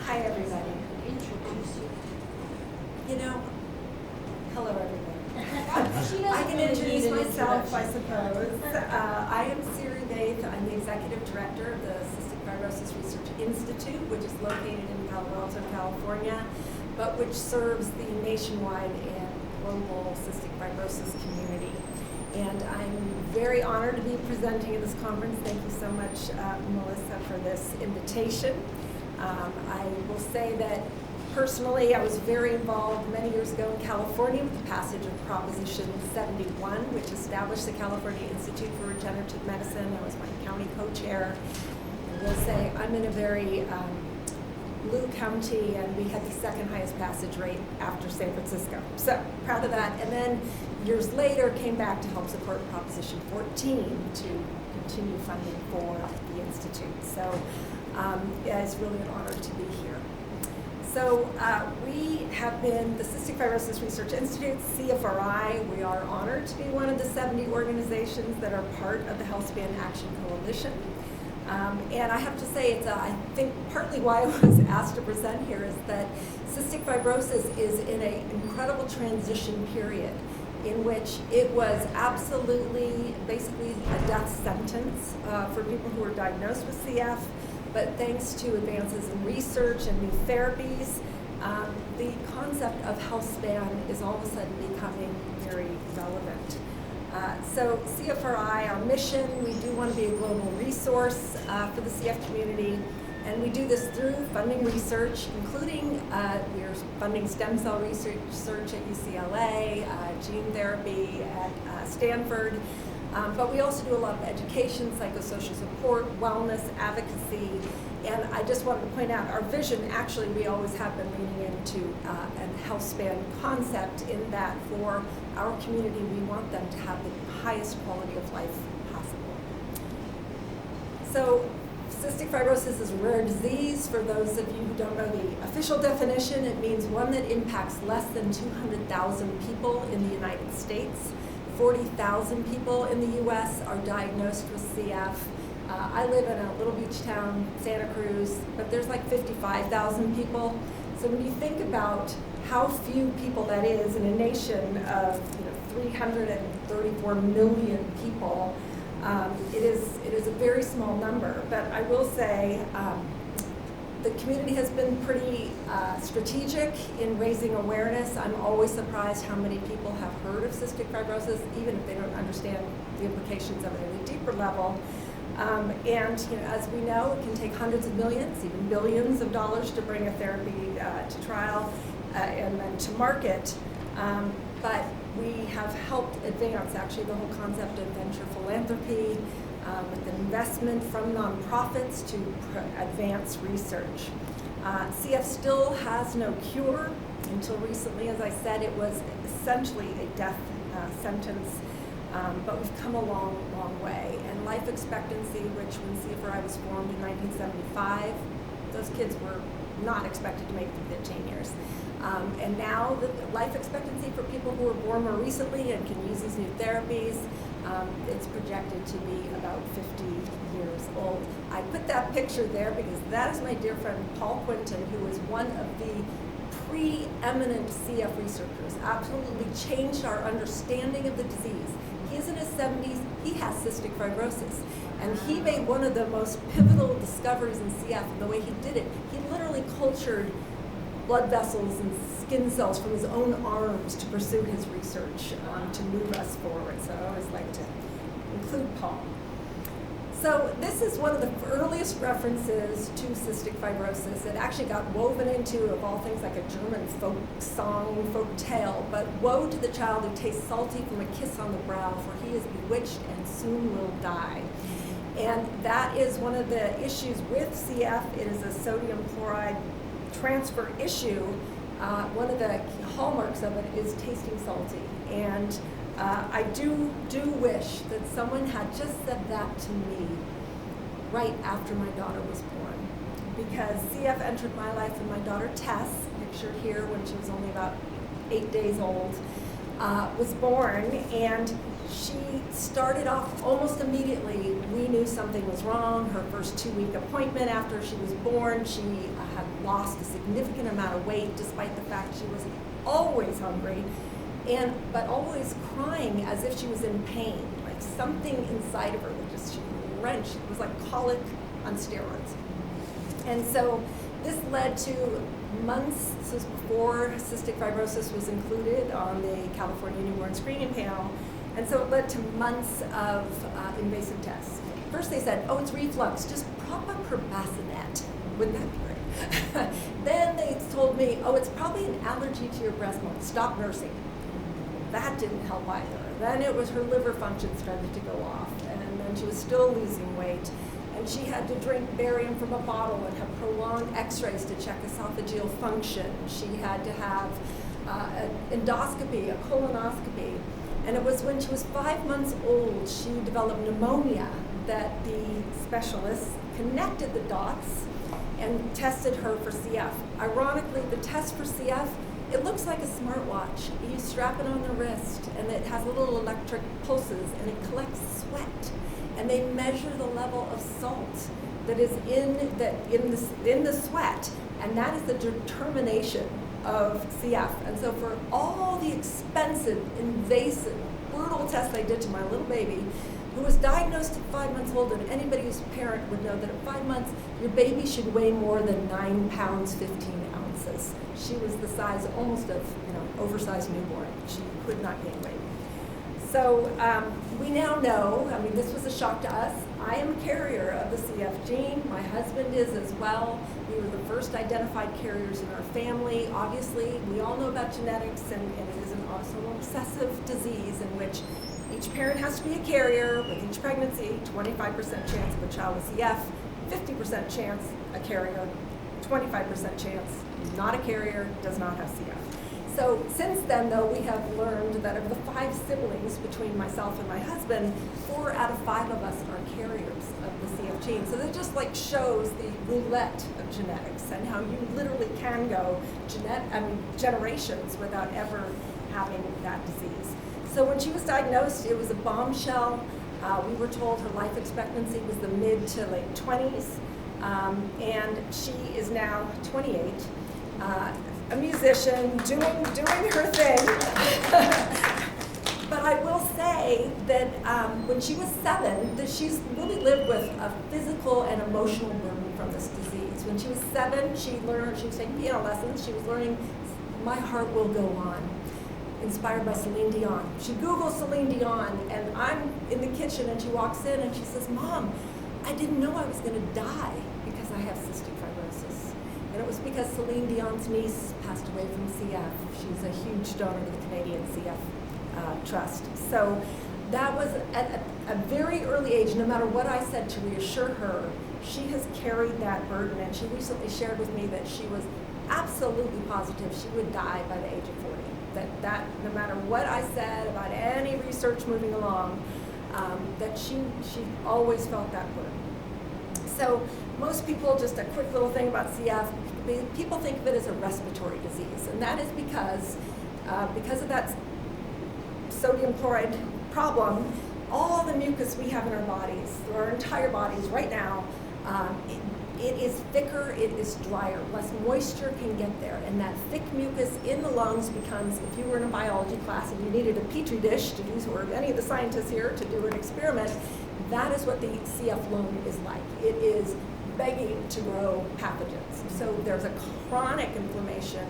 Hi, everybody. Introduce you. You know, hello, everybody. She doesn't I can really introduce need an myself, I introduction. suppose. I am Siri Vaeth. I'm the executive director of the Cystic Fibrosis Research Institute, which is located in Palo Alto, California, but which serves the nationwide and global cystic fibrosis community. And I'm very honored to be presenting at this conference. Thank you so much, Melissa, for this invitation. I will say that personally, I was very involved many years ago in California with the passage of Proposition 71, which established the California Institute for Regenerative Medicine. I was my county co-chair. I will say I'm in a very blue county, and we had the second highest passage rate after San Francisco. So proud of that. And then years later, came back to help support Proposition 14 to continue funding for the Institute. So yeah, it's really an honor to be here. So we have been the Cystic Fibrosis Research Institute, CFRI. We are honored to be one of the 70 organizations that are part of the Healthspan Action Coalition. And I have to say, it's I think partly why I was asked to present here is that cystic fibrosis is in an incredible transition period in which it was absolutely, basically a death sentence for people who were diagnosed with CF. But thanks to advances in research and new therapies, the concept of healthspan is all of a sudden becoming very relevant. So CFRI, our mission, we do want to be a global resource for the CF community, and we do this through funding research, including we're funding stem cell research at UCLA, gene therapy at Stanford. But we also do a lot of education, psychosocial support, wellness, advocacy, and I just wanted to point out our vision, actually we always have been leaning into a healthspan concept in that for our community we want them to have the highest quality of life possible. So cystic fibrosis is a rare disease. For those of you who don't know the official definition, it means one that impacts less than 200,000 people in the United States. 40,000 people in the U.S. are diagnosed with CF. I live in a little beach town, Santa Cruz, but there's like 55,000 people. So when you think about how few people that is in a nation of 334 million people, it is a very small number. But I will say the community has been pretty strategic in raising awareness. I'm always surprised how many people have heard of cystic fibrosis, even if they don't understand the implications of it at a deeper level. And as we know, it can take hundreds of millions, even billions of dollars to bring a therapy to trial and then to market. But we have helped advance actually the whole concept of venture philanthropy, with investment from nonprofits to advance research. CF still has no cure. Until recently, as I said, it was essentially a death sentence, but we've come a long, long way. And life expectancy, which when CFRI was formed in 1975, those kids were not expected to make it 15 years. And now the life expectancy for people who were born more recently and can use these new therapies, it's projected to be about 50 years old. I put that picture there because that is my dear friend Paul Quinton, who is one of the preeminent CF researchers, absolutely changed our understanding of the disease. He is in his 70s, he has cystic fibrosis, and he made one of the most pivotal discoveries in CF, and the way he did it, he literally cultured blood vessels and skin cells from his own arms to pursue his research, to move us forward. So I always like to include Paul. So this is one of the earliest references to cystic fibrosis. It actually got woven into, of all things, like a German folk song, folk tale. But woe to the child who tastes salty from a kiss on the brow, for he is bewitched and soon will die. And that is one of the issues with CF. It is a sodium chloride transfer issue. One of the hallmarks of it is tasting salty. And I do wish that someone had just said that to me right after my daughter was born. Because CF entered my life when my daughter Tess, pictured here when she was only about 8 days old, was born, and She started off almost immediately. We knew something was wrong. Her first 2-week appointment after she was born, she had lost a significant amount of weight despite the fact she was always hungry, but always crying as if she was in pain, like something inside of her that just she wrenched. It was like colic on steroids. And so this led to months, this was before cystic fibrosis was included on the California newborn screening panel, and so it led to months of invasive tests. First they said, oh, it's reflux, just prop up her bassinet. Wouldn't that be great? Then they told me, oh, it's probably an allergy to your breast milk, stop nursing. That didn't help either. Then it was her liver function started to go off, and then she was still losing weight. And she had to drink barium from a bottle and have prolonged x-rays to check esophageal function. She had to have an endoscopy, a colonoscopy. And it was when she was 5 months old, she developed pneumonia, that the specialists connected the dots and tested her for CF. Ironically, the test for CF, it looks like a smartwatch. You strap it on the wrist, and it has little electric pulses, and it collects sweat. And they measure the level of salt that is in the sweat, and that is the determination of CF. And so for all the expensive, invasive, brutal tests they did to my little baby, who was diagnosed at 5 months old, and anybody who's a parent would know that at 5 months, your baby should weigh more than 9 pounds, 15 ounces. She was the size almost of, oversized newborn. She could not gain weight. So we now know, this was a shock to us. I am a carrier of the CF gene. My husband is as well. We were the first identified carriers in our family. Obviously, we all know about genetics, and it is an autosomal recessive disease in which each parent has to be a carrier with each pregnancy, 25% chance of a child with CF, 50% chance a carrier, 25% chance not a carrier, does not have CF. So since then, though, we have learned that of the 5 siblings between myself and my husband, 4 out of 5 of us are carriers of the CF gene. So that just shows the roulette of genetics and how you literally can go generations without ever having that disease. So when she was diagnosed, it was a bombshell. We were told her life expectancy was the mid to late 20s, and she is now 28. A musician, doing her thing. But I will say that when she was 7, that she's really lived with a physical and emotional burden from this disease. When she was 7, she was taking piano lessons. She was learning "My Heart Will Go On," inspired by Celine Dion. She Googles Celine Dion, and I'm in the kitchen, and she walks in and she says, "Mom, I didn't know I was going to die because I have cystic fibrosis." And it was because Celine Dion's niece passed away from CF. She's a huge donor to the Canadian CF Trust. So that was at a very early age. No matter what I said to reassure her, she has carried that burden. And she recently shared with me that she was absolutely positive she would die by the age of 40. That no matter what I said about any research moving along, that she always felt that burden. So most people, just a quick little thing about CF, people think of it as a respiratory disease, and that is because of that sodium chloride problem, all the mucus we have in our bodies, our entire bodies right now, it is thicker, it is drier, less moisture can get there, and that thick mucus in the lungs becomes, if you were in a biology class and you needed a petri dish to do, or any of the scientists here to do an experiment, that is what the CF lung is like. It is begging to grow pathogens. So there's a chronic inflammation,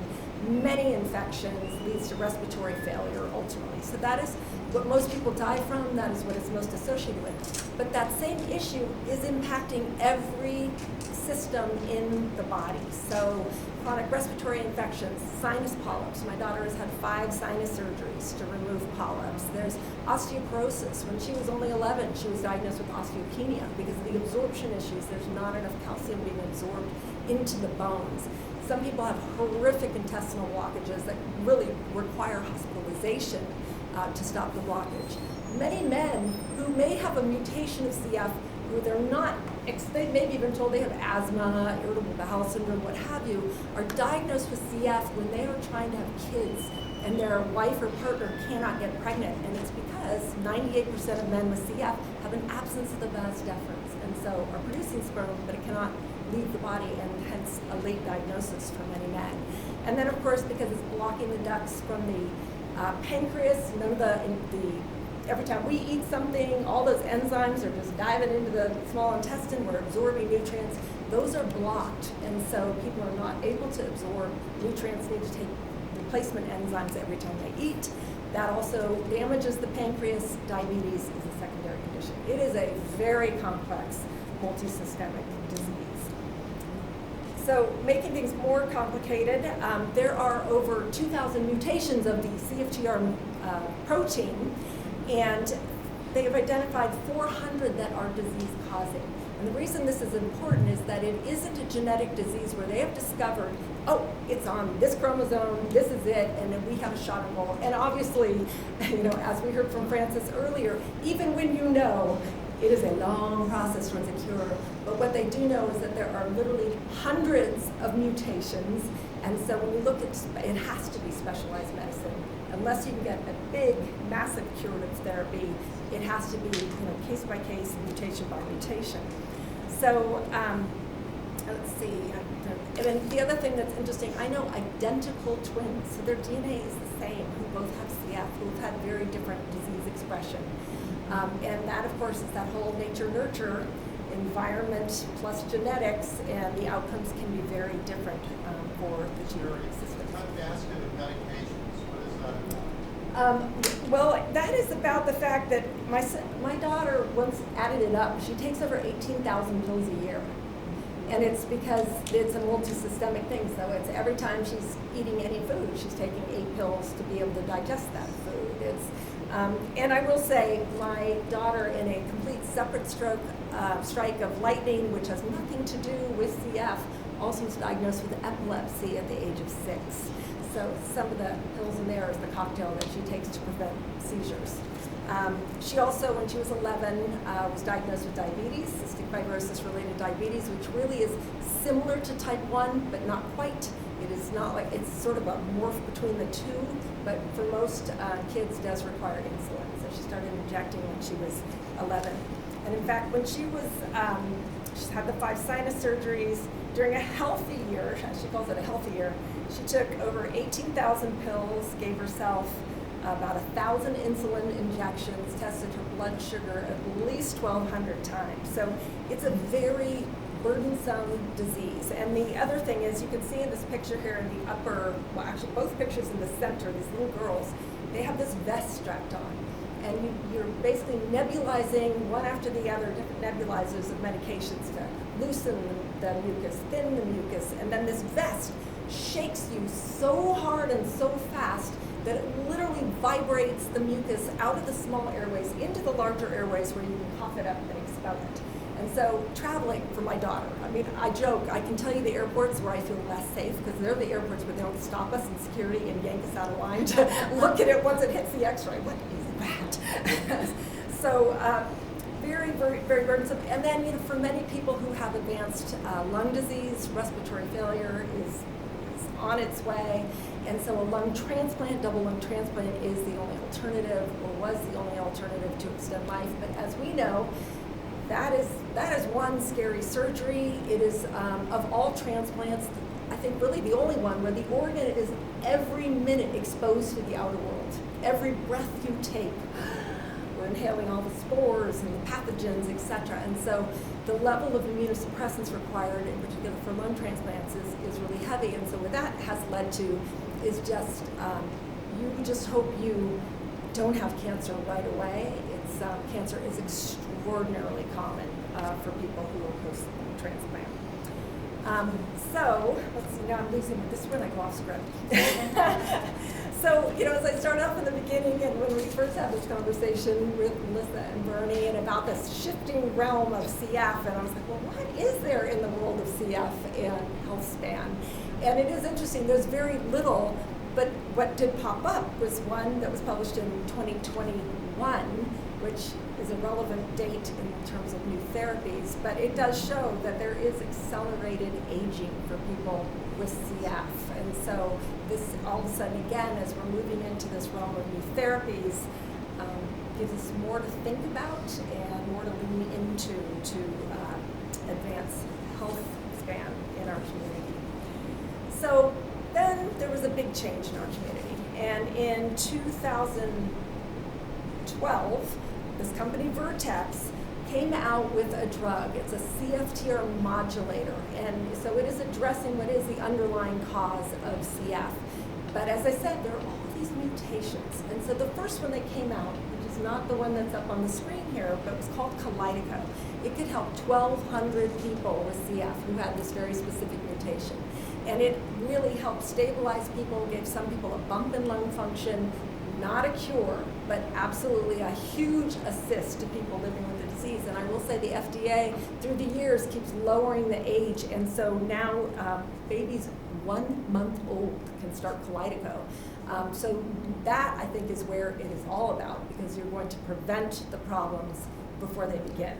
many infections, leads to respiratory failure ultimately. So that is what most people die from, that is what it's most associated with. But that same issue is impacting every system in the body. So chronic respiratory infections, sinus polyps. My daughter has had 5 sinus surgeries to remove polyps. There's osteoporosis. When she was only 11, she was diagnosed with osteopenia because of the absorption issues. There's not enough calcium being absorbed into the bones. Some people have horrific intestinal blockages that really require hospitalization to stop the blockage. Many men who may have a mutation of CF who they're not, they may be even told they have asthma, irritable bowel syndrome, what have you, are diagnosed with CF when they are trying to have kids and their wife or partner cannot get pregnant. And it's because 98% of men with CF have an absence of the vas deferens, and so are producing sperm, but it cannot leave the body, and hence a late diagnosis for many men. And then, of course, because it's blocking the ducts from the pancreas, every time we eat something, all those enzymes are just diving into the small intestine, we're absorbing nutrients, those are blocked, and so people are not able to absorb nutrients, need to take replacement enzymes every time they eat. That also damages the pancreas. Diabetes is a secondary condition. It is a very complex, multisystemic disease. So making things more complicated, there are over 2,000 mutations of the CFTR protein, and they have identified 400 that are disease-causing. And the reason this is important is that it isn't a genetic disease where they have discovered, oh, it's on this chromosome, this is it, and then we have a shot on goal. And obviously, as we heard from Francis earlier, even when you know, it is a long process towards a cure. But what they do know is that there are literally hundreds of mutations, and so when you look at, it has to be specialized medicine. Unless you can get a big, massive curative therapy, it has to be case by case, mutation by mutation. So let's see. And then the other thing that's interesting, I know identical twins, so their DNA is the same, who both have CF, who've had very different disease expression. And that, of course, is that whole nature-nurture, environment plus genetics, and the outcomes can be very different for the genetic system. What basket of medications, what is that about? Well, that is about the fact that my daughter once added it up. She takes over 18,000 pills a year. And it's because it's a multi-systemic thing. So it's every time she's eating any food, she's taking 8 pills to be able to digest that food. And I will say, my daughter, in a complete separate strike of lightning, which has nothing to do with CF, also was diagnosed with epilepsy at the age of 6. So some of the pills in there is the cocktail that she takes to prevent seizures. She also, when she was 11, was diagnosed with diabetes, cystic fibrosis-related diabetes, which really is similar to type 1, but not quite. It is not like, it's sort of a morph between the two, but for most kids does require insulin. So she started injecting when she was 11. And in fact, when she was, she's had the 5 sinus surgeries. During a healthy year, she calls it a healthy year, she took over 18,000 pills, gave herself about 1,000 insulin injections, tested her blood sugar at least 1,200 times. So it's a very burdensome disease. And the other thing is, you can see in this picture here in the upper, well, actually both pictures in the center, these little girls, they have this vest strapped on. And you're basically nebulizing one after the other, different nebulizers of medications to loosen the mucus, thin the mucus, and then this vest shakes you so hard and so fast that it literally vibrates the mucus out of the small airways into the larger airways where you can cough it up and expel it. And so traveling for my daughter, I mean, I joke, I can tell you the airports where I feel less safe, because they're the airports where they don't stop us in security and yank us out of line to look at it once it hits the x-ray. What is that? So very, very, very burdensome. And then, for many people who have advanced lung disease, respiratory failure is on its way. And so a lung transplant, double lung transplant, is the only alternative, or was the only alternative to extend life. But as we know, that is one scary surgery. It is, of all transplants, I think really the only one where the organ is every minute exposed to the outer world. Every breath you take, we're inhaling all the spores and the pathogens, etc. And so the level of immunosuppressants required, in particular for lung transplants, is really heavy. And so what that has led to is just, you just hope you don't have cancer right away. It's, cancer is extraordinarily common for people who are post-transplant. So, let's see, now I'm losing it. This is when I go off script. So, as I started off in the beginning, and when we first had this conversation with Melissa and Bernie, and about this shifting realm of CF, and I was like, well, what is there in the world of CF and health span? And it is interesting, there's very little, but what did pop up was one that was published in 2021, which is a relevant date in terms of new therapies, but it does show that there is accelerated aging for people with CF. And so this, all of a sudden, again, as we're moving into this realm of new therapies, gives us more to think about and more to lean into to advance health span in our community. So then there was a big change in our community. And in 2012, this company Vertex came out with a drug. It's a CFTR modulator. And so it is addressing what is the underlying cause of CF. But as I said, there are all these mutations. And so the first one that came out, which is not the one that's up on the screen here, but it was called Kalydeco. It could help 1,200 people with CF who had this very specific mutation. And it really helped stabilize people, gave some people a bump in lung function, not a cure, but absolutely a huge assist to people living with the disease. And I will say the FDA, through the years, keeps lowering the age. And so now babies 1 month old can start Kalydeco. So that, I think, is where it is all about, because you're going to prevent the problems before they begin.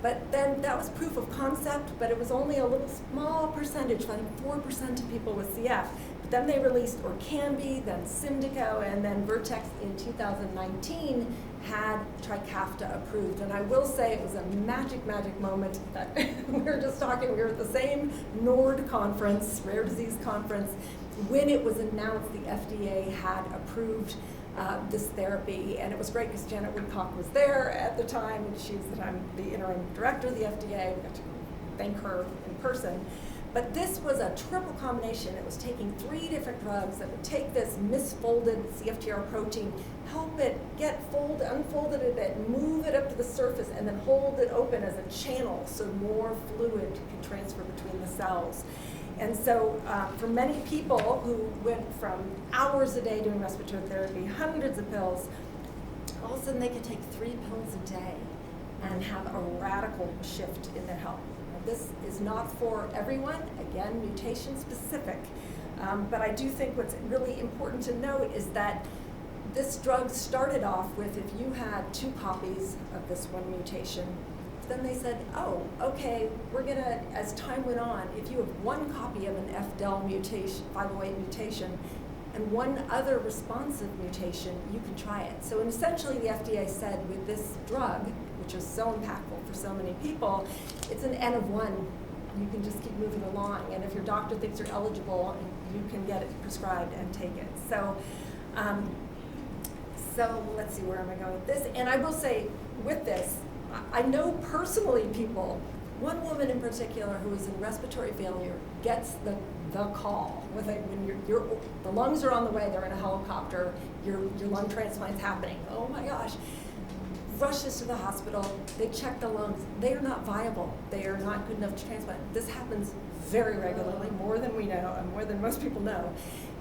But then that was proof of concept, but it was only a little small percentage, like 4% of people with CF. But then they released Orkambi, then Symdeko, and then Vertex in 2019 had Trikafta approved. And I will say it was a magic moment that we were just talking, we were at the same NORD conference, rare disease conference, when it was announced the FDA had approved this therapy. And it was great because Janet Woodcock was there at the time, and she's the interim director of the FDA. We got to thank her in person. But this was a triple combination. It was taking 3 different drugs that would take this misfolded CFTR protein, help it get unfolded a bit, move it up to the surface, and then hold it open as a channel so more fluid can transfer between the cells. And so for many people who went from hours a day doing respiratory therapy, hundreds of pills, all of a sudden they could take 3 pills a day and have a radical shift in their health. Now, this is not for everyone, again, mutation specific, but I do think what's really important to note is that this drug started off with, if you had 2 copies of this one mutation, then they said, oh, okay, we're gonna, as time went on, if you have 1 copy of an FDEL mutation, 508 mutation, and 1 other responsive mutation, you can try it. So essentially the FDA said with this drug, which is so impactful for so many people, it's an N of 1. You can just keep moving along, and if your doctor thinks you're eligible, you can get it prescribed and take it. So, so let's see, where am I going with this? And I will say, with this, I know personally people, one woman in particular who is in respiratory failure gets the call with when the lungs are on the way, they're in a helicopter, your lung transplant's happening. Oh my gosh. Rushes to the hospital, they check the lungs, they are not viable, they are not good enough to transplant. This happens very regularly, more than we know, and more than most people know.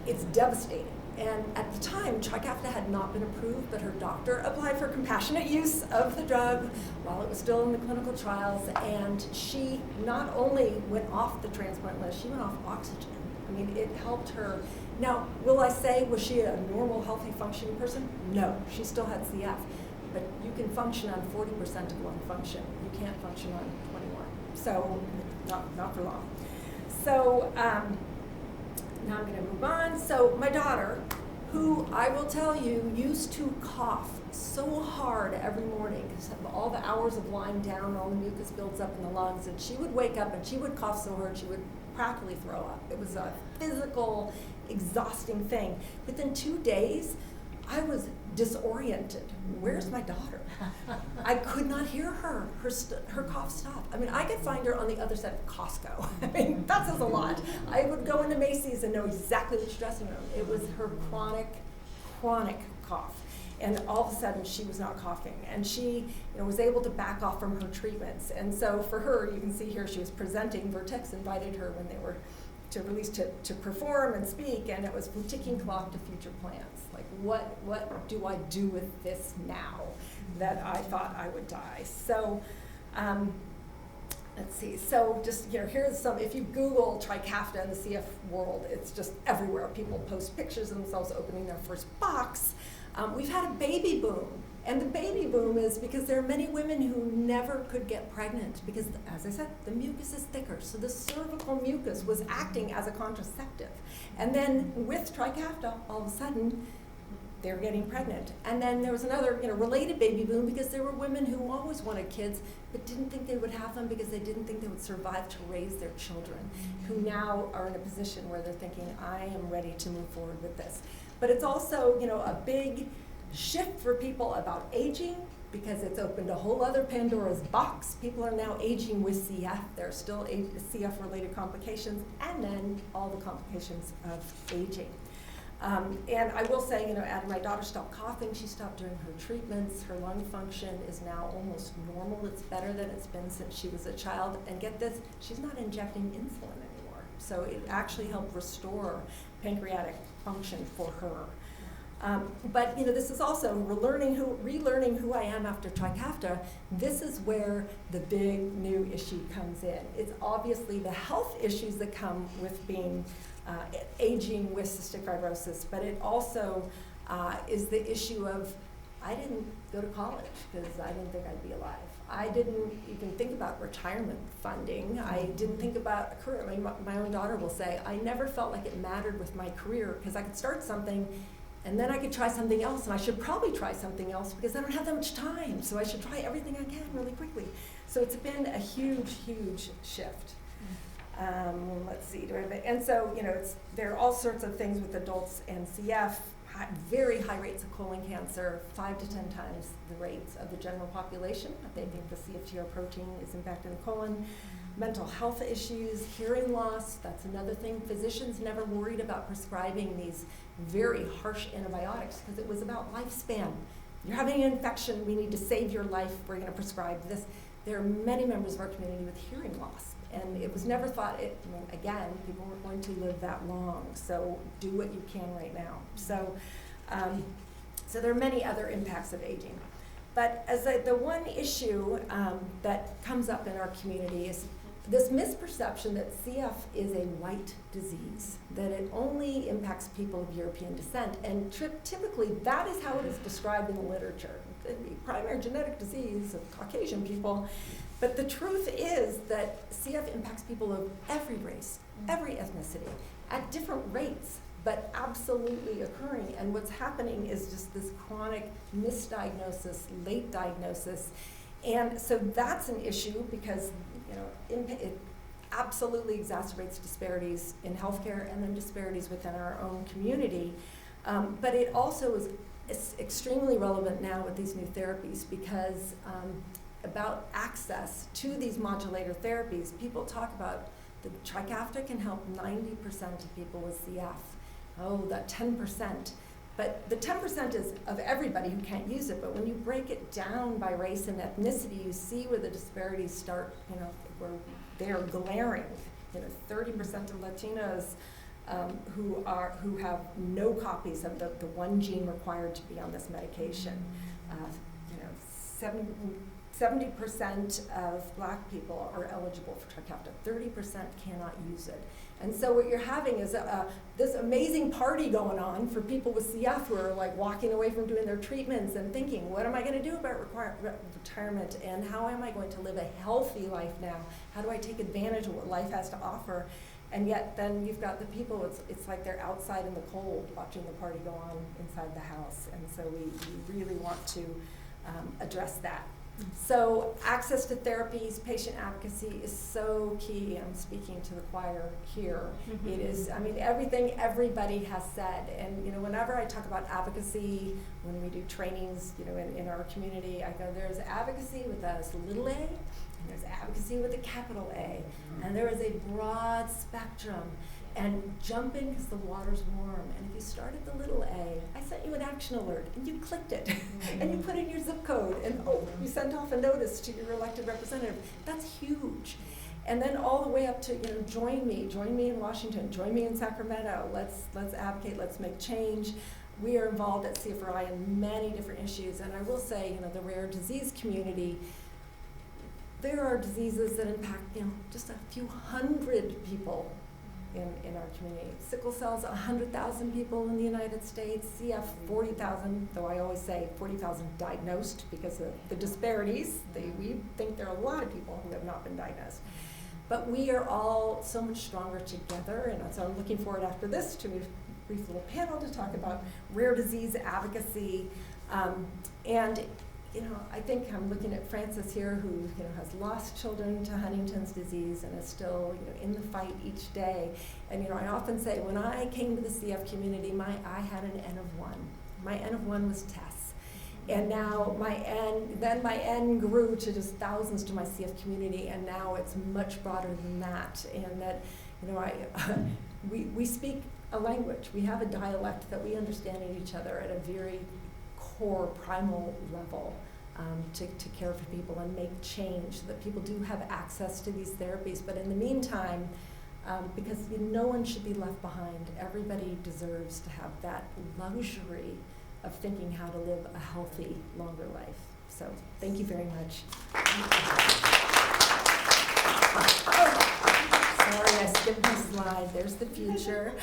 It's devastating. And at the time, Trikafta had not been approved, but her doctor applied for compassionate use of the drug while it was still in the clinical trials, and she not only went off the transplant list, she went off oxygen. I mean, it helped her. Now, will I say, was she a normal, healthy, functioning person? No, she still had CF. But you can function on 40% of lung function. You can't function on 21. So, not for long. So, now I'm going to move on. So my daughter, who I will tell you used to cough so hard every morning because of all the hours of lying down, all the mucus builds up in the lungs, and she would wake up and she would cough so hard she would practically throw up. It was a physical, exhausting thing. Within 2 days, I was disoriented. Where's my daughter? I could not hear her. Her cough stopped. I mean, I could find her on the other side of Costco. I mean, that says a lot. I would go into Macy's and know exactly which dressing room. It was her chronic cough. And all of a sudden, she was not coughing. And she was able to back off from her treatments. And so for her, you can see here, she was presenting. Vertex invited her when they were to perform and speak, and it was from ticking clock to future plans. Like, what do I do with this now that I thought I would die? So, let's see. So just, here's some, if you Google Trikafta in the CF world, it's just everywhere. People post pictures of themselves opening their first box. We've had a baby boom And the baby boom is because there are many women who never could get pregnant because, as I said, the mucus is thicker. So the cervical mucus was acting as a contraceptive. And then with Trikafta, all of a sudden, they're getting pregnant. And then there was another related baby boom because there were women who always wanted kids but didn't think they would have them because they didn't think they would survive to raise their children, who now are in a position where they're thinking, I am ready to move forward with this. But it's also a big shift for people about aging because it's opened a whole other Pandora's box. People are now aging with CF. There are still CF-related complications, and then all the complications of aging. And I will say, my daughter stopped coughing. She stopped doing her treatments. Her lung function is now almost normal. It's better than it's been since she was a child. And get this, she's not injecting insulin anymore. So it actually helped restore pancreatic function for her. But this is also relearning who I am after Trikafta. This is where the big new issue comes in. It's obviously the health issues that come with being aging with cystic fibrosis, but it also is the issue of I didn't go to college because I didn't think I'd be alive. I didn't even think about retirement funding. I didn't think about a career. I mean, my own daughter will say, I never felt like it mattered with my career because I could start something and then I could try something else, and I should probably try something else because I don't have that much time, so I should try everything I can really quickly. So it's been a huge, huge shift. Let's see, and so, there are all sorts of things with adults and CF, very high rates of colon cancer, 5 to 10 times the rates of the general population. They think the CFTR protein is impacting the colon. Mental health issues, hearing loss, that's another thing. Physicians never worried about prescribing these very harsh antibiotics because it was about lifespan. You're having an infection, we need to save your life, we're going to prescribe this. There are many members of our community with hearing loss, and it was never thought, again, people were going to live that long, so do what you can right now. So, so there are many other impacts of aging. But the one issue that comes up in our community is this misperception that CF is a white disease, that it only impacts people of European descent, and typically that is how it is described in the literature. The primary genetic disease of Caucasian people, but the truth is that CF impacts people of every race, every ethnicity, at different rates, but absolutely occurring. And what's happening is just this chronic misdiagnosis, late diagnosis. And so that's an issue because it absolutely exacerbates disparities in healthcare and then disparities within our own community. But it also is extremely relevant now with these new therapies because about access to these modulator therapies, people talk about the Trikafta can help 90% of people with CF. Oh, that 10%. But the 10% is of everybody who can't use it, but when you break it down by race and ethnicity, you see where the disparities start, where they're glaring. 30% of Latinos who have no copies of the one gene required to be on this medication. 70% of Black people are eligible for Trikafta. 30% cannot use it. And so what you're having is this amazing party going on for people with CF who are like walking away from doing their treatments and thinking, what am I going to do about retirement, and how am I going to live a healthy life now? How do I take advantage of what life has to offer? And yet then you've got the people, it's like they're outside in the cold watching the party go on inside the house. And so we really want to address that. So access to therapies, patient advocacy is so key. I'm speaking to the choir here. It is, everything everybody has said. And, whenever I talk about advocacy, when we do trainings, in our community, I go, there's advocacy with a little a, and there's advocacy with a capital A. And there is a broad spectrum. And jump in because the water's warm. And if you start at the little a, I sent you an action alert, and you clicked it, and you put in your zip code, and you sent off a notice to your elected representative. That's huge. And then all the way up to, join me in Washington, join me in Sacramento. Let's advocate, let's make change. We are involved at CFRI in many different issues, and I will say, the rare disease community, there are diseases that impact, just a few hundred people in our community. Sickle cell's 100,000 people in the United States, CF 40,000, though I always say 40,000 diagnosed because of the disparities. We think there are a lot of people who have not been diagnosed. But we are all so much stronger together, and so I'm looking forward after this to a brief little panel to talk about rare disease advocacy. And I think I'm looking at Frances here, who has lost children to Huntington's disease and is still in the fight each day. And I often say when I came to the CF community, I had an N of 1. My N of 1 was Tess. And now my N grew to just thousands to my CF community, and now it's much broader than that. And that, we speak a language. We have a dialect that we understand in each other at a very core, primal level, to care for people and make change so that people do have access to these therapies. But in the meantime, because no one should be left behind, everybody deserves to have that luxury of thinking how to live a healthy, longer life. So thank you very much. Sorry, I skipped my slide. There's the future.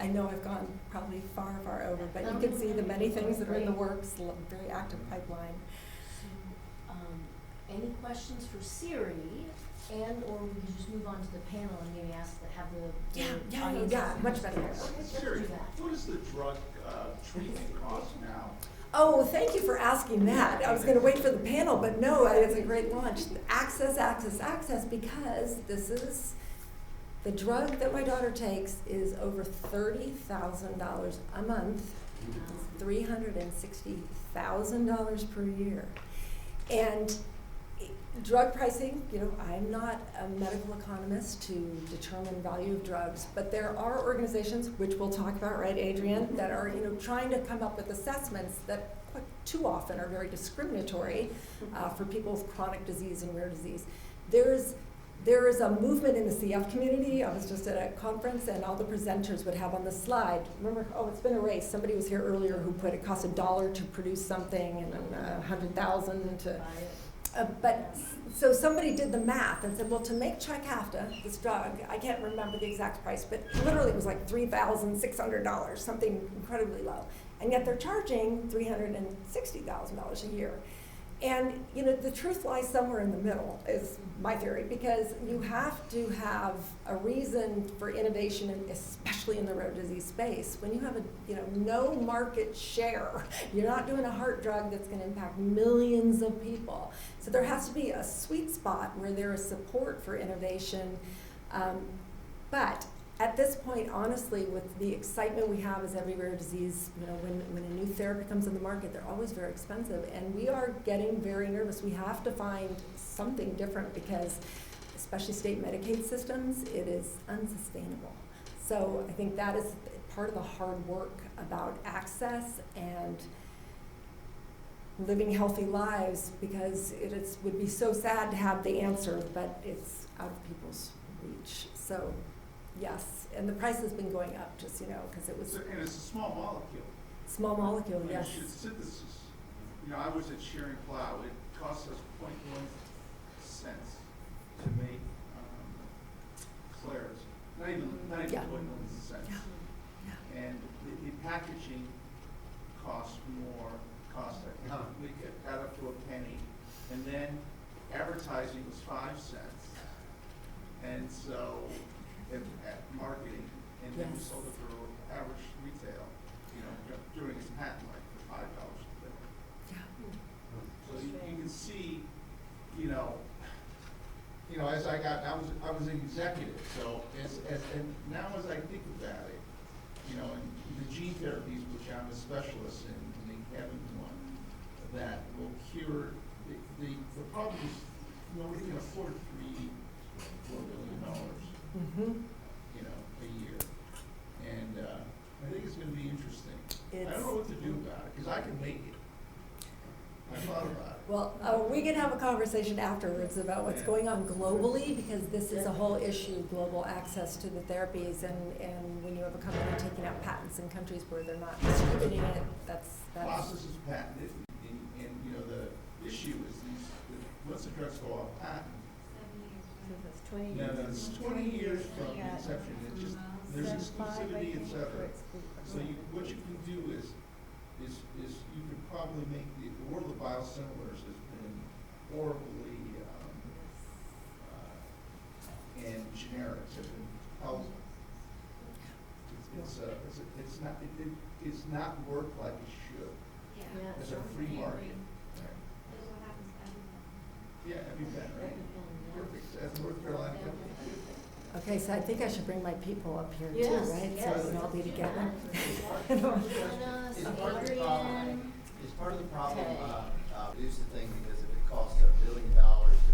I know I've gone probably far, far over, but you can see the many things that are in the works, very active pipeline. So, any questions for Siri, or we can just move on to the panel and maybe have the audience. Yeah, much better. Okay, let's Siri, do that. what does the drug treatment cost now? Oh, thank you for asking that. I was going to wait for the panel, but no, it's a great launch. Access, because this is the drug that my daughter takes is over $30,000 a month, $360,000 per year. And drug pricing, I'm not a medical economist to determine value of drugs, but there are organizations, which we'll talk about, right, Adrienne, that are trying to come up with assessments that quite too often are very discriminatory for people with chronic disease and rare disease. There is a movement in the CF community. I was just at a conference, and all the presenters would have on the slide, remember, it's been erased. Somebody was here earlier who put it costs $1 to produce something and $100,000 to so somebody did the math and said, well, to make Trikafta, this drug, I can't remember the exact price, but literally it was like $3,600, something incredibly low. And yet they're charging $360,000 a year. And the truth lies somewhere in the middle, is my theory, because you have to have a reason for innovation, especially in the rare disease space. When you have no market share, you're not doing a heart drug that's going to impact millions of people. So there has to be a sweet spot where there is support for innovation. But at this point, honestly, with the excitement we have as every rare disease, when a new therapy comes on the market, they're always very expensive. And we are getting very nervous. We have to find something different because, especially state Medicaid systems, it is unsustainable. So I think that is part of the hard work about access and living healthy lives, because it would be so sad to have the answer, but it's out of people's reach. So. Yes, and the price has been going up, just because it was. And it's a small molecule. Small molecule, And yes. it's synthesis. I was at Shearing Plow. It cost us 0.1 cents to make flares. Not even 0.1 cents. Yeah. And the packaging cost more. We got up to a penny, and then advertising was 5 cents, and so. At marketing, and then we sold it for average retail, during its patent life for $5 a pill. Yeah. So you can see, as I was an executive, so and now as I think about it, and the gene therapies, which I'm a specialist in, and the Kevin's one, that will cure the problem is nobody can afford $4 billion. A year, and I think it's going to be interesting. I don't know what to do about it because I can make it. I thought about it. Well, we can have a conversation afterwards about what's going on globally, because this is a whole issue: global access to the therapies, and when you have a company taking out patents in countries where they're not distributing it, that's. Process is patented, and the issue is once the drugs go off patent. 20 No, years. no, it's 20 years from Yeah. inception, it just, there's Then 5, I exclusivity, et think, cetera. for exclusive. So what you can do is you could probably make the world of biosimilars has been horribly, and generics have been puzzling. It's not worked like it should Yeah. as a free market. Yeah, EpiPen, right? Perfect, that's North Carolina. Okay, so I think I should bring my people up here too, Yes, right? yes. So we can all be together. Jonas, It's part of the problem, Adrian. it's part of the problem, Okay. Produce the thing, because if it costs $1 billion to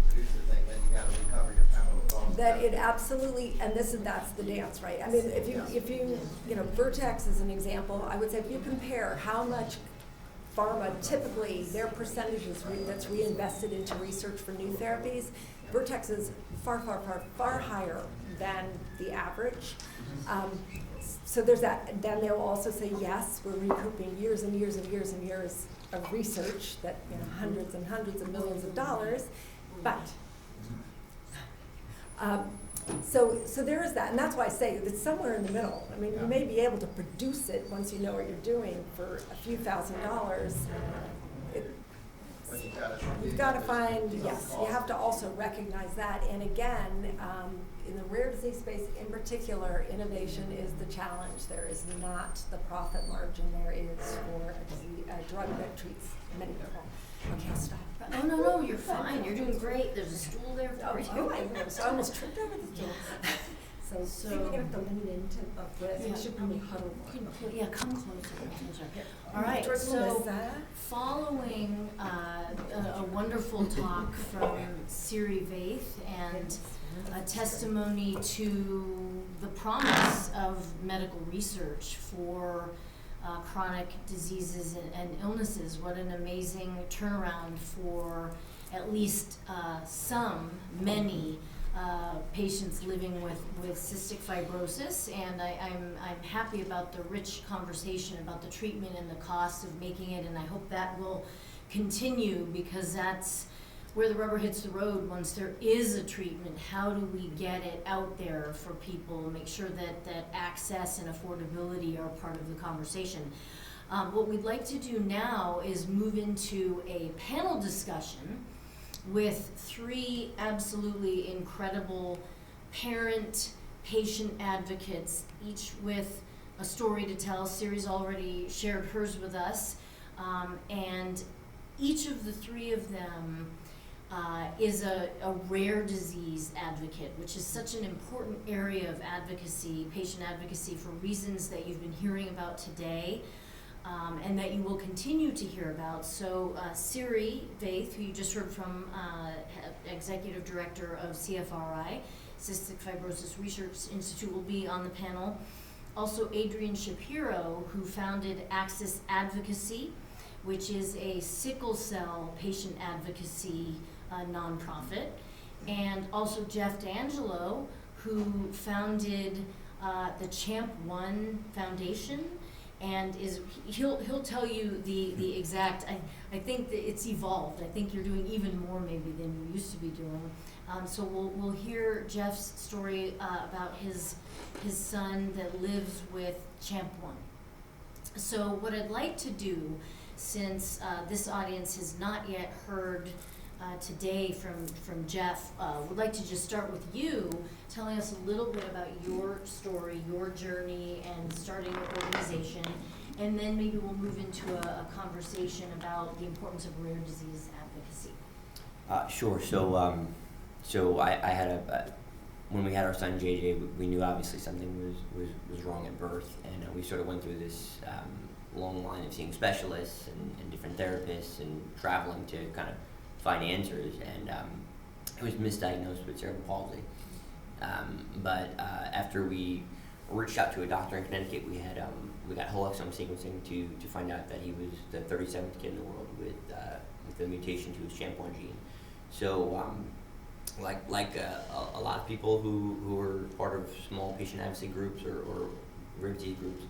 produce the thing, then you gotta recover your capital costs. That it absolutely, and that's the dance, right? I mean, if you, Vertex is an example, I would say if you compare how much pharma typically, their percentages that's reinvested into research for new therapies, Vertex is far higher than the average. So there's that. Then they'll also say, yes, we're recouping years and years and years and years of research that, hundreds and hundreds of millions of dollars, but so there is that, and that's why I say it's somewhere in the middle. I mean, you may be able to produce it once you know what you're doing for a few $1,000s. But You've got to find, yes, you have to also recognize that. And again, in the rare disease space in particular, innovation is the challenge. There is not the profit margin there is for a drug that treats many people. Okay, I'll stop. Oh, no, you're fine. You're doing great. There's a stool there for you. I almost tripped over the stool. So see, we're gonna have to lean into this. We should probably huddle more. Yeah, come closer. All right, George so Melissa. following a wonderful talk from Siri Vaeth and a testimony to the promise of medical research for chronic diseases and illnesses. What an amazing turnaround for at least many patients living with cystic fibrosis, and I'm happy about the rich conversation about the treatment and the cost of making it, and I hope that will continue, because that's where the rubber hits the road. Once there is a treatment, how do we get it out there for people and make sure that access and affordability are part of the conversation? What we'd like to do now is move into a panel discussion with 3 absolutely incredible parent-patient advocates, each with a story to tell. Siri's already shared hers with us, and each of the 3 of them is a rare disease advocate, which is such an important area of advocacy, patient advocacy, for reasons that you've been hearing about today. And that you will continue to hear about. So Siri Vaeth, who you just heard from, Executive Director of CFRI, Cystic Fibrosis Research Institute, will be on the panel. Also Adrian Shapiro, who founded Access Advocacy, which is a sickle cell patient advocacy nonprofit. And also Jeff D'Angelo, who founded the Champ One Foundation, and he'll tell you the exact. I think that it's evolved. I think you're doing even more maybe than you used to be doing. So we'll hear Jeff's story about his son that lives with Champ One. So what I'd like to do, since this audience has not yet heard today from Jeff, would like to just start with you, telling us a little bit about your story, your journey, and starting your organization, and then maybe we'll move into a conversation about the importance of rare disease advocacy. Sure. So I had when we had our son JJ, we knew obviously something was wrong at birth, and we sort of went through this long line of seeing specialists and different therapists and traveling to kind of find answers, and it was misdiagnosed with cerebral palsy. But after we reached out to a doctor in Connecticut, we got whole exome sequencing to find out that he was the 37th kid in the world with the mutation to his CHAMP1 gene. So like a lot of people who are part of small patient advocacy groups or rare disease groups,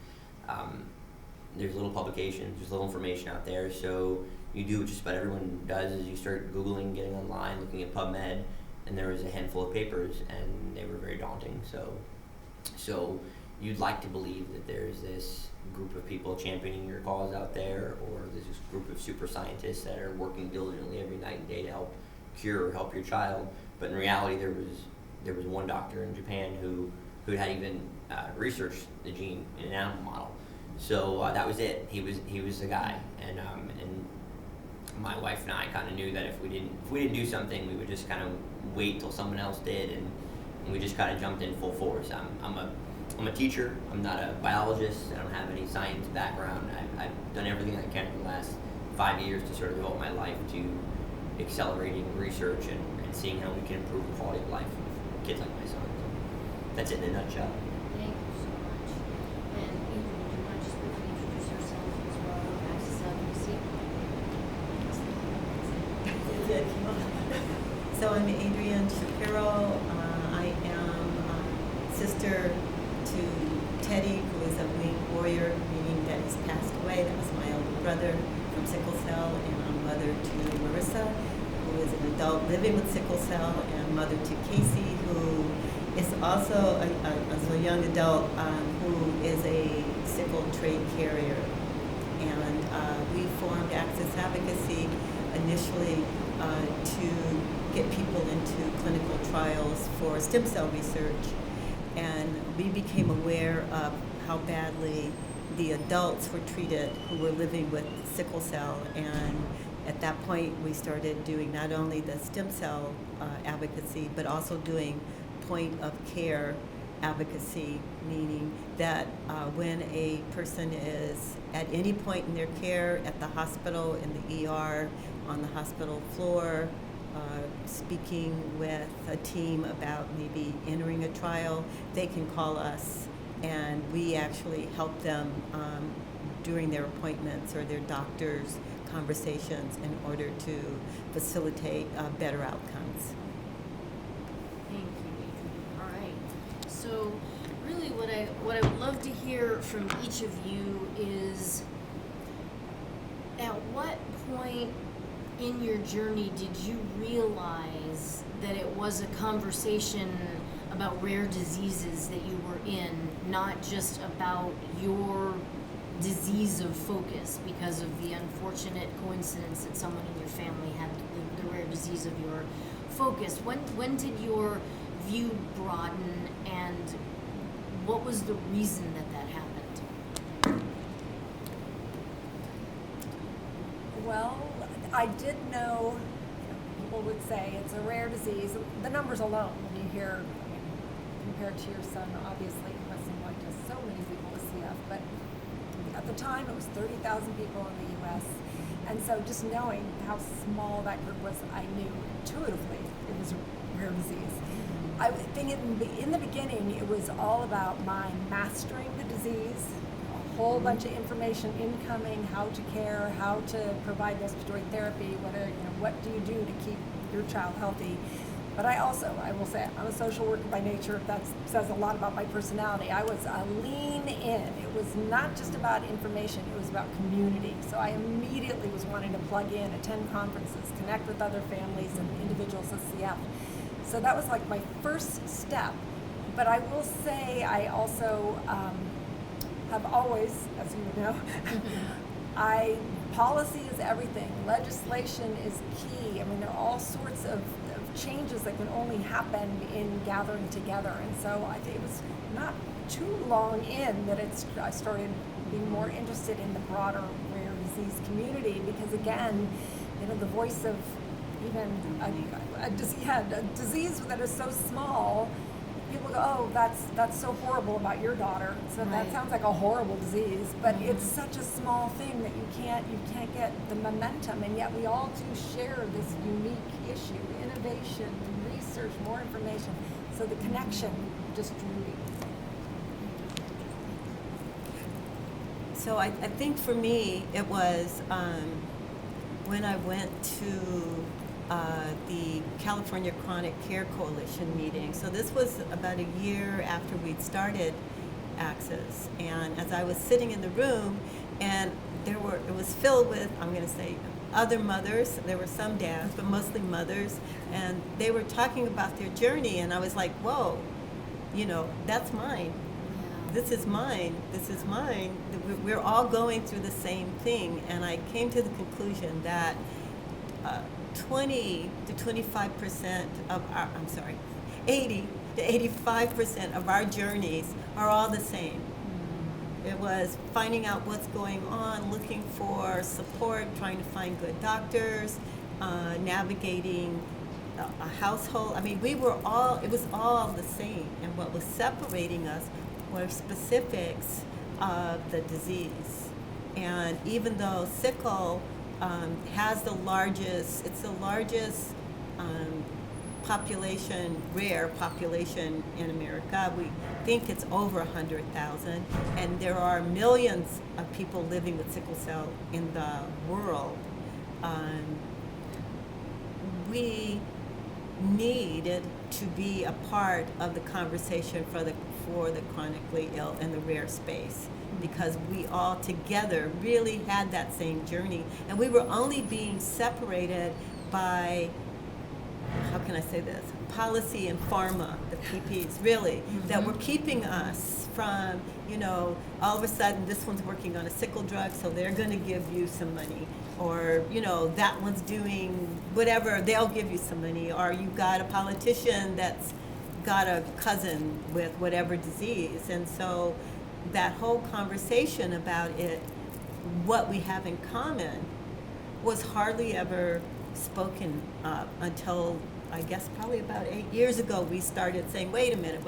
there's little publications, there's little information out there. So you do what just about everyone does, is you start Googling, getting online, looking at PubMed, there was a handful of papers, and they were very daunting. So you'd like to believe that there's this group of people championing your cause out there, or there's this group of super scientists that are working diligently every night and day to help cure or help your child. But in reality, there was one doctor in Japan who had even researched the gene in an animal model. So that was it. He was the guy, and my wife and I kind of knew that if we didn't do something, we would just kind of wait till someone else did, and we just kind of jumped in full force. I'm a teacher. I'm not a biologist. I don't have any science background. I've done everything I can for the last 5 years to sort of devote my life to accelerating research and seeing how we can improve the quality of life of kids like my son. So that's it in a nutshell. Thank you so much. And Adrian, do you want to just briefly introduce yourself as well, Access Advocacy? So I'm Adrienne Shapiro. I am sister to Teddy, who is a winged warrior, meaning that he's passed away. That was my older brother from sickle cell, and I'm mother to Marissa, who is an adult living with sickle cell, and mother to Casey, who is also a young adult who is a sickle trait carrier. And we formed Access Advocacy initially to get people into clinical trials for stem cell research. And we became aware of how badly the adults were treated who were living with sickle cell. And at that point, we started doing not only the stem cell advocacy, but also doing point of care advocacy, meaning that when a person is at any point in their care, at the hospital, in the ER, on the hospital floor, speaking with a team about maybe entering a trial, they can call us, and we actually help them during their appointments or their doctor's conversations in order to facilitate better outcomes. Thank you, Adrian. All right. So really what I would love to hear from each of you is, at what point in your journey did you realize that it was a conversation about rare diseases that you were in, not just about your disease of focus because of the unfortunate coincidence that someone in your family had the rare disease of your focus? When did your view broaden, and what was the reason that happened? Well, I did know, people would say it's a rare disease. The numbers alone, when you hear, compared to your son, obviously it must seem like just so many people with CF, but at the time it was 30,000 people in the US. And so just knowing how small that group was, I knew intuitively it was a rare disease. I think in the beginning, it was all about my mastering the disease, a whole bunch of information incoming, how to care, how to provide respiratory therapy, what do you do to keep your child healthy. But I will say, I'm a social worker by nature. That says a lot about my personality. I was a lean in. It was not just about information, it was about community. So I immediately was wanting to plug in, attend conferences, connect with other families and individuals with CF. So that was like my first step. But I will say I also have always, as you know, policy is everything. Legislation is key. I mean, there are all sorts of changes that can only happen in gathering together. And so I think it was not too long in that I started being more interested in the broader rare disease community, because again, the voice of even a disease that is so small, people go, oh, that's so horrible about your daughter. So right. That sounds like a horrible disease, but it's such a small thing that you can't get the momentum, and yet we all do share this unique issue, innovation, research, more information. So the connection just drew me. So I think for me, it was when I went to the California Chronic Care Coalition meeting. So this was about a year after we'd started Access. And as I was sitting in the room, and it was filled with, I'm going to say, other mothers. There were some dads, but mostly mothers, and they were talking about their journey, and I was like, whoa, that's mine. This is mine. This is mine. We're all going through the same thing, and I came to the conclusion that 20 to 25% of our, 80 to 85% of our journeys are all the same. It was finding out what's going on, looking for support, trying to find good doctors, navigating a household. I mean, it was all the same. And what was separating us were specifics of the disease. And even though sickle has the largest rare population in America. We think it's over 100,000, and there are millions of people living with sickle cell in the world. We needed to be a part of the conversation for the chronically ill and the rare space, because we all together really had that same journey, and we were only being separated by, how can I say this, policy and pharma, the PPs, really, that were keeping us from, all of a sudden this one's working on a sickle drug, so they're going to give you some money, or, that one's doing whatever, they'll give you some money, or you got a politician that's got a cousin with whatever disease. And so that whole conversation about it, what we have in common, was hardly ever spoken up until, I guess, probably about 8 years ago. We started saying, wait a minute,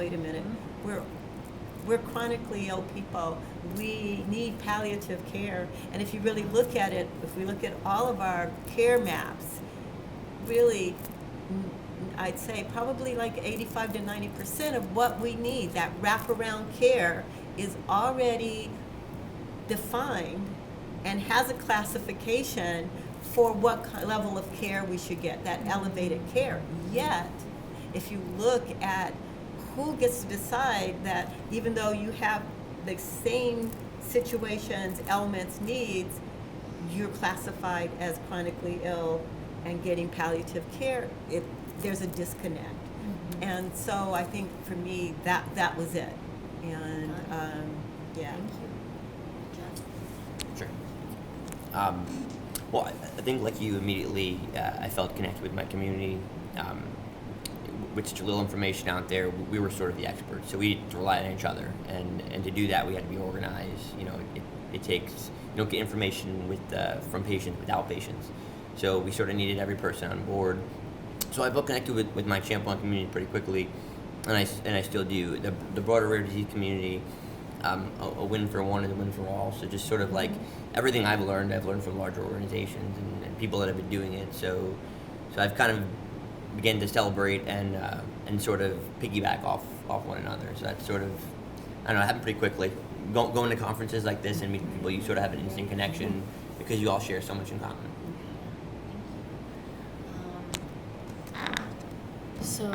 we're chronically ill people. We need palliative care. And if you really look at it, if we look at all of our care maps, really, I'd say probably like 85 to 90% of what we need, that wraparound care, is already defined and has a classification for what level of care we should get, that elevated care. Yet, if you look at who gets to decide that, even though you have the same situations, elements, needs, you're classified as chronically ill and getting palliative care, there's a disconnect. And so I think for me, that was it. And yeah. Thank you. Sure. Well, I think like you, immediately I felt connected with my community. With such a little information out there, we were sort of the experts, so we had to rely on each other. And to do that, we had to be organized. It takes, you don't get information from patients without patients. So we sort of needed every person on board. So I felt connected with my Champlain community pretty quickly, and I still do. The broader rare disease community, a win for one is a win for all. So just sort of like everything I've learned from larger organizations and people that have been doing it. So I've kind of began to celebrate and sort of piggyback off one another. So that's sort of, I don't know, it happened pretty quickly. Going to conferences like this and meeting people, you sort of have an instant connection because you all share so much in common. So,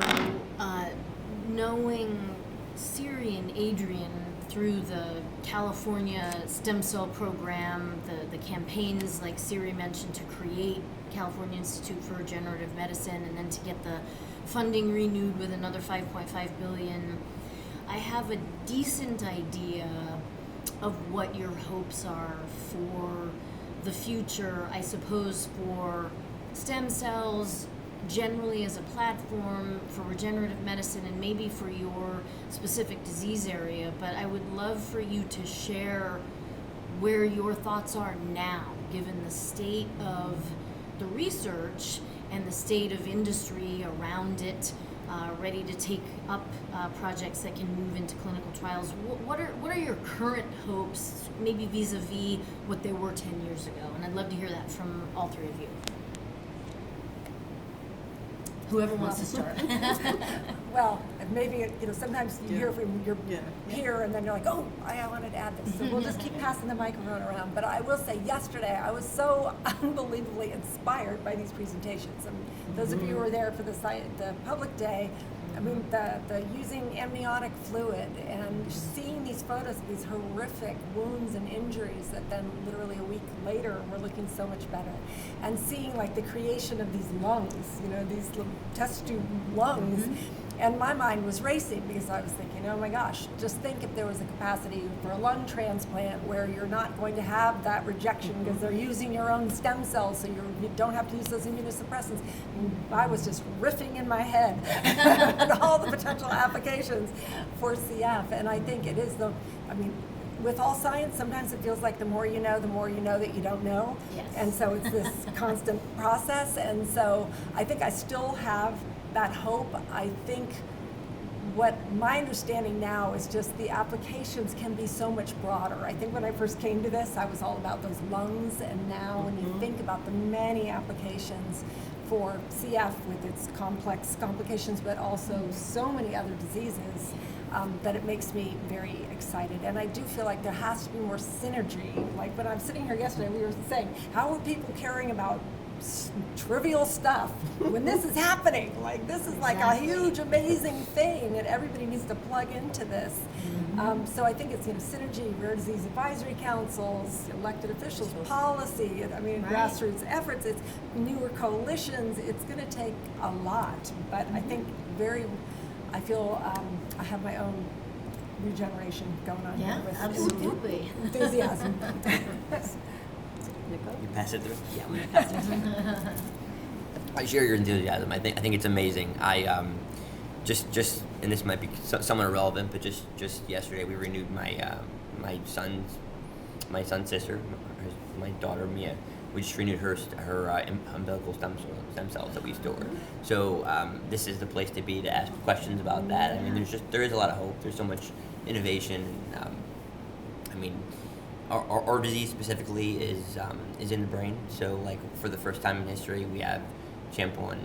knowing Siri and Adrian through the California stem cell program, the campaigns like Siri mentioned to create California Institute for Regenerative Medicine, and then to get the funding renewed with another $5.5 billion, I have a decent idea of what your hopes are for the future, I suppose, for stem cells generally as a platform for regenerative medicine and maybe for your specific disease area. But I would love for you to share where your thoughts are now, given the state of the research and the state of industry around it, ready to take up projects that can move into clinical trials. What are your current hopes, maybe vis-a-vis what they were 10 years ago? And I'd love to hear that from all three of you. Whoever wants to start. Well, maybe, sometimes you hear from your peer and then you're like, oh, I wanted to add this. So we'll just keep passing the microphone around. But I will say, yesterday, I was so unbelievably inspired by these presentations. And those of you who were there for the public day, I mean, the using amniotic fluid and seeing these photos of these horrific wounds and injuries that then literally a week later were looking so much better. And seeing like the creation of these lungs, you know, these little test tube lungs. And my mind was racing because I was thinking, oh my gosh, just think if there was a capacity for a lung transplant where you're not going to have that rejection because they're using your own stem cells, so you don't have to use those immunosuppressants. And I was just riffing in my head and all the potential applications for CF. And I think it is with all science, sometimes it feels like the more you know that you don't know. Yes. And so it's this constant process. And so I think I still have that hope. I think what my understanding now is just the applications can be so much broader. I think when I first came to this, I was all about those lungs, and now when you think about the many applications for CF with its complex complications, but also so many other diseases, that it makes me very excited. And I do feel like there has to be more synergy. Like when I'm sitting here yesterday, we were saying, how are people caring about trivial stuff when this is happening? Like this is like a huge, amazing thing, and everybody needs to plug into this. So I think it's synergy, rare disease advisory councils, elected officials, policy. Grassroots efforts. It's newer coalitions. It's going to take a lot, but I think I feel I have my own regeneration going on here with absolutely. enthusiasm. You pass it through? Yeah, I'm gonna pass it through. I share your enthusiasm. I think it's amazing. I just and this might be somewhat irrelevant, but just yesterday we renewed my son's sister, my daughter Mia. We just renewed her umbilical stem cells that we store. So this is the place to be to ask questions about that. I mean, there is a lot of hope. There's so much innovation. Our disease specifically is in the brain. So like for the first time in history, we have Champlain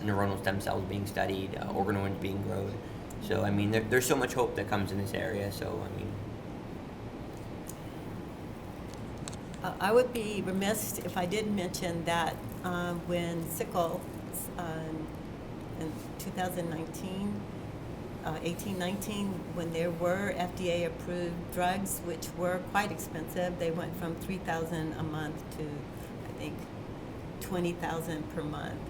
neuronal stem cells being studied, organoids being grown. So there's so much hope that comes in this area. So I would be remiss if I didn't mention that when sickle in 2019, 18-19, when there were FDA-approved drugs, which were quite expensive, they went from $3,000 a month to, I think, $20,000 per month.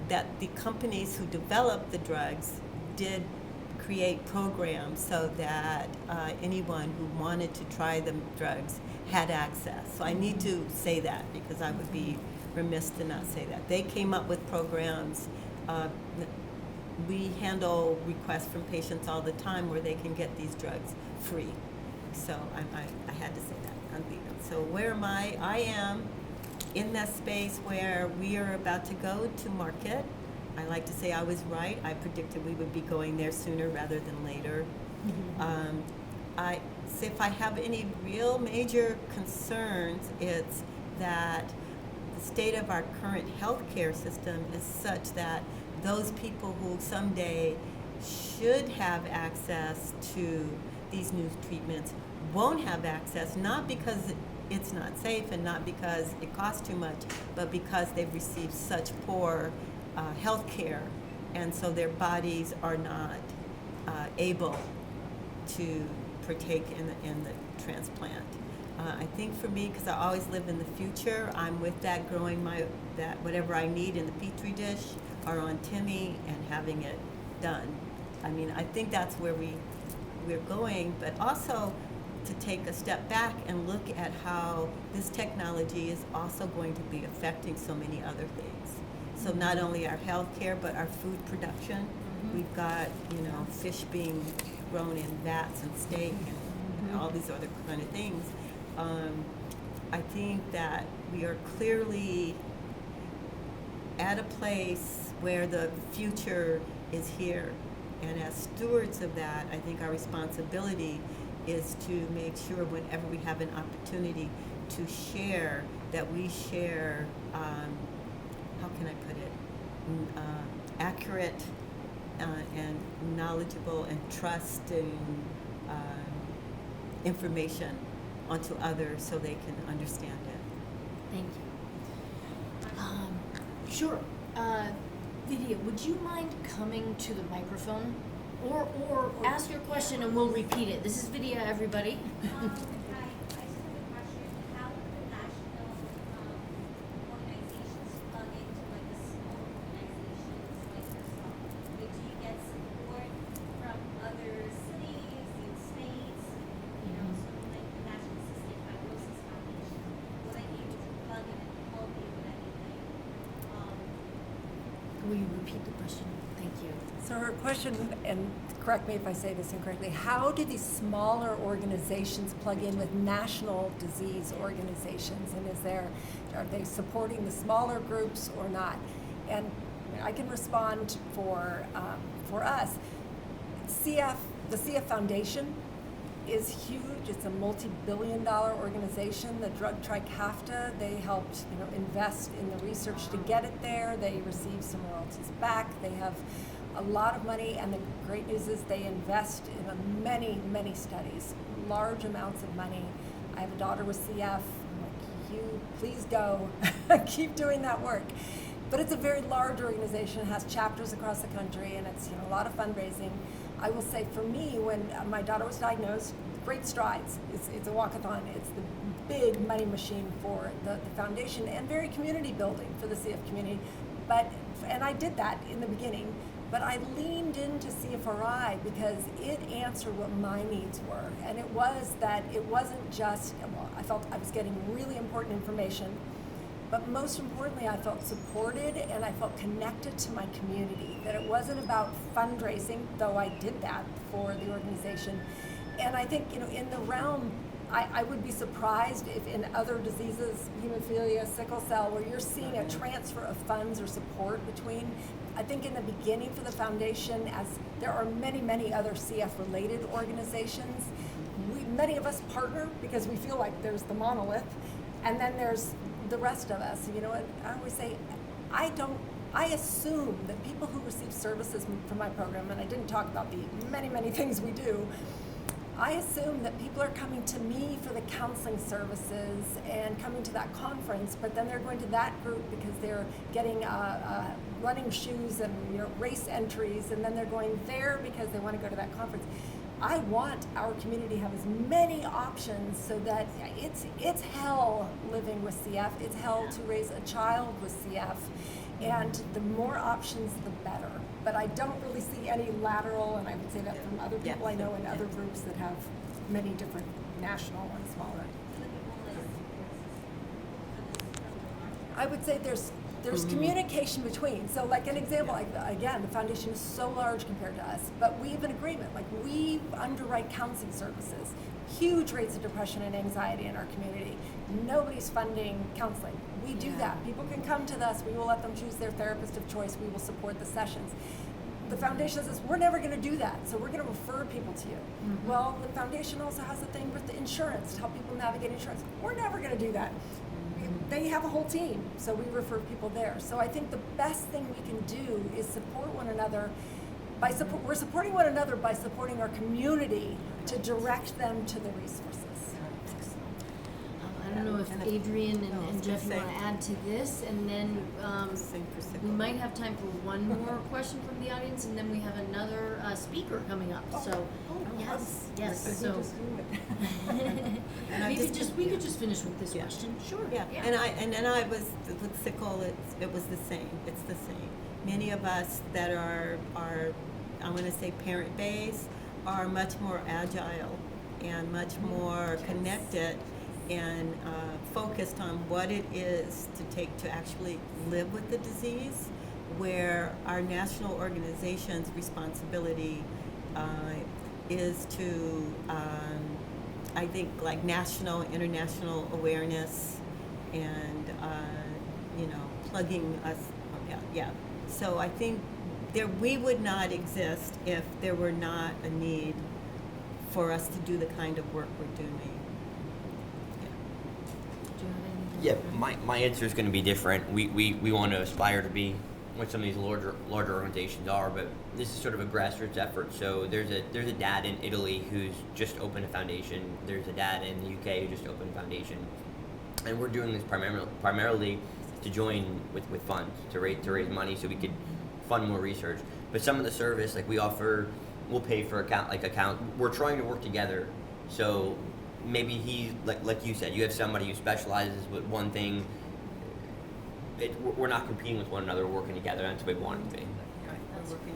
That the companies who developed the drugs did create programs so that anyone who wanted to try the drugs had access. So I need to say that because I would be remiss to not say that. They came up with programs. We handle requests from patients all the time where they can get these drugs free. So I had to say that on video. So where am I? I am in that space where we are about to go to market. I like to say I was right. I predicted we would be going there sooner rather than later. I say if I have any real major concerns, it's that the state of our current healthcare system is such that those people who someday should have access to these new treatments won't have access, not because it's not safe and not because it costs too much, but because they've received such poor health care, and so their bodies are not able to partake in the transplant. I think for me, because I always live in the future, I'm with that growing that whatever I need in the Petri dish or on Timmy and having it done. I think that's where we're going, but also to take a step back and look at how this technology is also going to be affecting so many other things. So not only our healthcare, but our food production. We've got, fish being grown in vats and steak and all these other kind of things. I think that we are clearly at a place where the future is here. And as stewards of that, I think our responsibility is to make sure whenever we have an opportunity to share, that we share, how can I put it, accurate and knowledgeable and trusting information onto others so they can understand it. Thank you. Sure. Lydia, would you mind coming to the microphone? Or ask your question and we'll repeat it. This is Vidya, everybody. Hi, I just have a question. How do the national organizations plug into like the small organizations like yourself? Like, do you get support from other cities and states? You know, something like the National Cystic Fibrosis Foundation. Was I able to plug in and help you with anything? Will you repeat the question? Thank you. So her question, and correct me if I say this incorrectly, how do these smaller organizations plug in with national disease organizations? And are they supporting the smaller groups or not? And I can respond for us. The CF Foundation is huge. It's a multi-billion-dollar organization. The drug Trikafta, they helped invest in the research to get it there. They received some royalties back. They have a lot of money, and the great news is they invest in many, many studies, large amounts of money. I have a daughter with CF. I'm like, you please go, keep doing that work. But it's a very large organization. It has chapters across the country, and it's a lot of fundraising. I will say, for me, when my daughter was diagnosed, great strides. It's a walkathon. It's the big money machine for the foundation, and very community building for the CF community. And I did that in the beginning. But I leaned into CFRI because it answered what my needs were. And it was that it wasn't just, I felt I was getting really important information, but most importantly, I felt supported and I felt connected to my community, that it wasn't about fundraising, though I did that for the organization. And I think, in the realm, I would be surprised if in other diseases, hemophilia, sickle cell, where you're seeing a transfer of funds or support between. I think in the beginning for the foundation, as there are many, many other CF-related organizations, many of us partner because we feel like there's the monolith, and then there's the rest of us. You know what I always say? I assume that people who receive services from my program, and I didn't talk about the many, many things we do, I assume that people are coming to me for the counseling services and coming to that conference, but then they're going to that group because they're getting running shoes and race entries, and then they're going there because they want to go to that conference. I want our community to have as many options so that it's hell living with CF. It's hell to raise a child with CF, and the more options, the better. But I don't really see any lateral, and I would say that from other people I know in other groups that have many different national and smaller. I would say there's communication between. So like an example, again, the foundation is so large compared to us, but we have an agreement. Like, we underwrite counseling services, huge rates of depression and anxiety in our community. Nobody's funding counseling. We do that. People can come to us. We will let them choose their therapist of choice. We will support the sessions. The foundation says, we're never going to do that, so we're going to refer people to you. Mm-hmm. Well, the foundation also has a thing with the insurance to help people navigate insurance. We're never going to do that. They have a whole team, so we refer people there. So I think the best thing we can do is support one another. We're supporting one another by supporting our community to direct them to the resources. I don't know if Adrian and Jeff want to add to this, and then we might have time for one more question from the audience, and then we have another speaker coming up. So, yes. So maybe we could just finish with this question. Sure. Yeah. And I was with sickle. It was the same. It's the same. Many of us that are I'm going to say parent based are much more agile and much more connected and focused on what it is to take to actually live with the disease, where our national organization's responsibility is to, I think, like national, international awareness and, plugging us. Yeah. So I think we would not exist if there were not a need for us to do the kind of work we're doing. Yeah, my answer is going to be different. We want to aspire to be what some of these larger organizations are, but this is sort of a grassroots effort. So there's a dad in Italy who's just opened a foundation. There's a dad in the UK who just opened a foundation, and we're doing this primarily to join with funds to raise money so we could fund more research. But some of the service, like we'll pay for account. We're trying to work together. So maybe like you said, you have somebody who specializes with one thing. We're not competing with one another. We're working together. That's what we want it to be. That's great.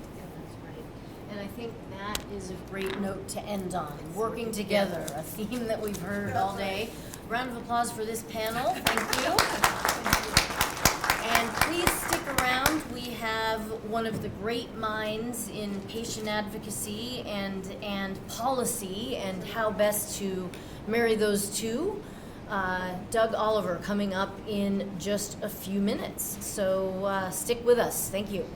And I think that is a great note to end on. Working together, a theme that we've heard all day. Round of applause for this panel. Thank you. And please stick around. We have one of the great minds in patient advocacy and policy and how best to marry those two. Doug Oliver coming up in just a few minutes. So stick with us. Thank you.